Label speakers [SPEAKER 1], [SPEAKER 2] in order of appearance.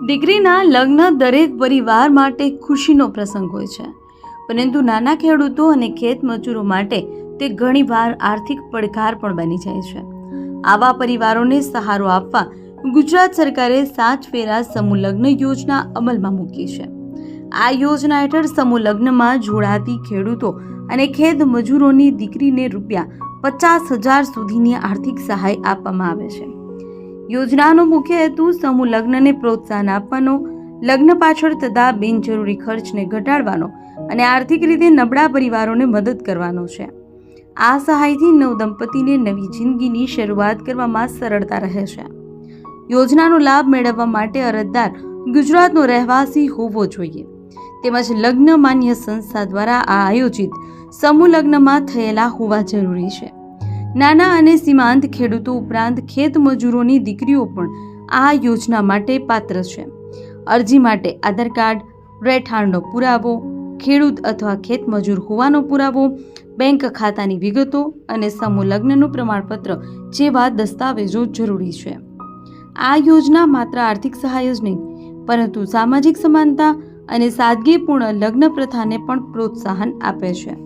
[SPEAKER 1] દીકરીના લગ્ન દરેક પરિવાર માટે ખુશીનો પ્રસંગ હોય છે, પરંતુ નાના ખેડૂતો અને ખેતમજૂરો માટે તે ઘણીવાર આર્થિક પડકાર પણ બની જાય છે. આવા પરિવારોને સહારો આપવા ગુજરાત સરકારે 7 ફેરા સમૂહ લગ્ન યોજના અમલમાં મૂકી છે. આ યોજના હેઠળ સમૂહ લગ્નમાં જોડાતી ખેડૂતો અને ખેતમજૂરોની દીકરીને ₹50,000 સુધીની આર્થિક સહાય આપવામાં આવે છે. યોજનાનો મુખ્ય હેતુ સમૂહ લગ્નને પ્રોત્સાહન આપવાનો, લગ્ન પાછળ થતા બિનજરૂરી ખર્ચને ઘટાડવાનો અને આર્થિક રીતે નબળા પરિવારોને મદદ કરવાનો છે. આ સહાયથી નવદંપતીને નવી જિંદગીની શરૂઆત કરવામાં સરળતા રહે છે. યોજનાનો લાભ મેળવવા માટે અરજદાર ગુજરાતનો રહેવાસી હોવો જોઈએ તેમજ લગ્ન માન્ય સંસ્થા દ્વારા આ આયોજિત સમૂહ લગ્નમાં થયેલા હોવા જરૂરી છે. નાના અને સીમાંત ખેડૂતો ઉપરાંત ખેતમજૂરોની દીકરીઓ પણ આ યોજના માટે પાત્ર છે. અરજી માટે આધાર કાર્ડ, રહેઠાણનો પુરાવો, ખેડૂત અથવા ખેતમજૂર હોવાનો પુરાવો, બેંક ખાતાની વિગતો અને સમૂહ લગ્નનું પ્રમાણપત્ર જેવા દસ્તાવેજો જરૂરી છે. આ યોજના માત્ર આર્થિક સહાય જ નહીં, પરંતુ સામાજિક સમાનતા અને સાદગીપૂર્ણ લગ્ન પ્રથાને પણ પ્રોત્સાહન આપે છે.